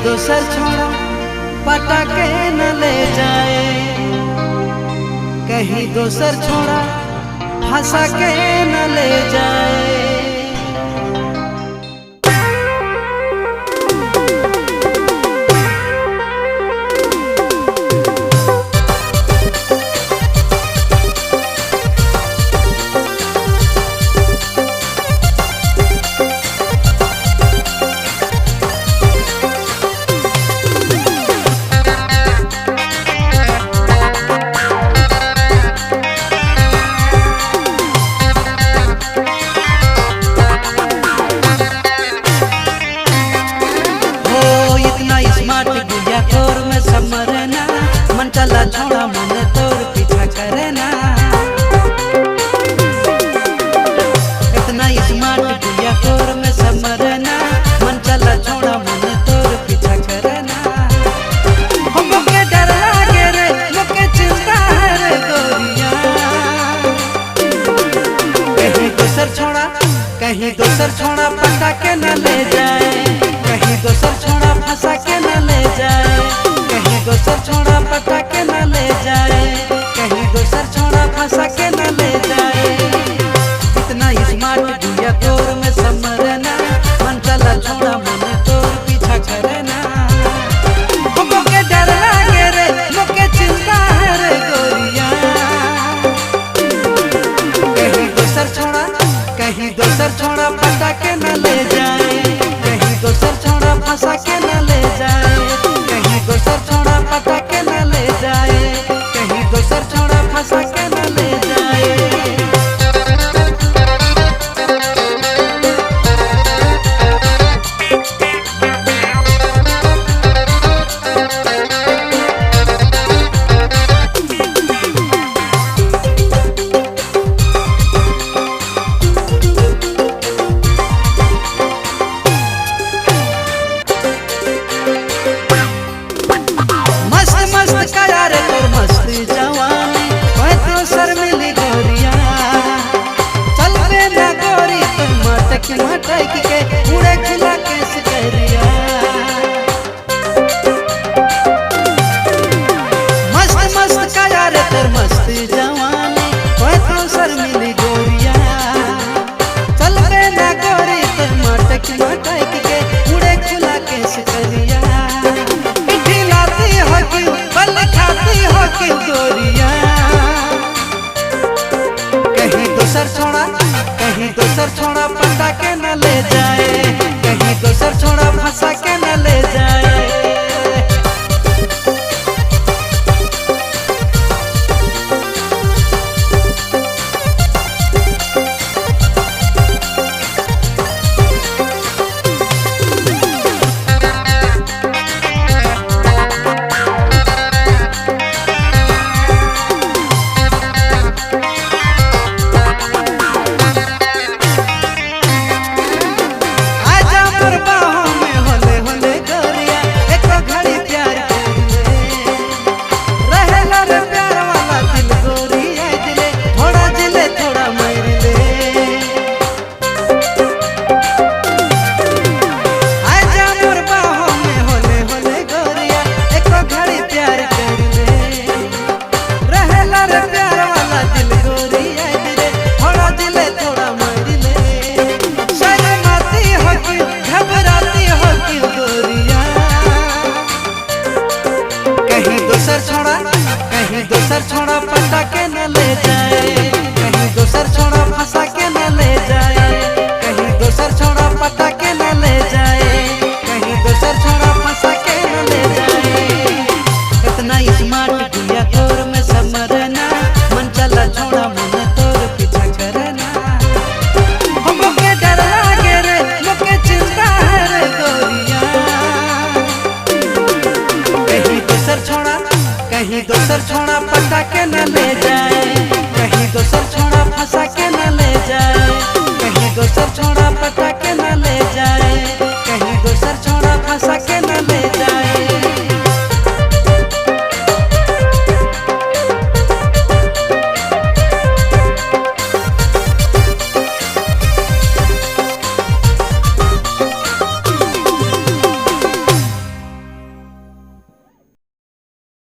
दोसर छोड़ा पटा के न ले जाए, कहीं दोसर छोड़ा फंसा के न ले जाए। मन चला छोड़ा मन तोर पीछा करे ना, इतना स्मार्ट गुड़िया तोर में समरना। मन चला छोड़ा मन तोर पीछा करे ना। मुझे डर लागे रे, मुझे चिंता है रे गोरिया। कहीं दोसर छोड़ा पटा के न ले जाए, कहीं दोसर छोड़ा फंसा के न ले जाए, कहीं दोसर छोड़ा पटा के न ले जाए, कहीं दोसर छोड़ा फंसा के न ले जाए। इतना स्मार्ट गुड़िया तोर में समरना। मन चला छोड़ा मन तोर पीछा करे ना। मुझे डर लागे रे, मुझे चिंता है रे गोरिया। कहीं दोसर छोड़ा पटा के न ले जाए, कहीं दोसर छोड़ा फंसा के न ले जाए, कहीं दोसर छोड़ा पटा के न ले जाए, कहीं दोसर छोड़ा फंसा के न ले जाए। मटक के उड़े खिला के सिकरिया, मस्त मस्त काया रे तोर मस्त जवानी। कोई तो सर मिली गोरिया, चल रे ना गोरी तोर मटक के उड़े खिला के सिकरिया। खिलाती हो क्यों बल खाती हो क्यों गोरिया। कहीं दोसर छोड़ा पटा के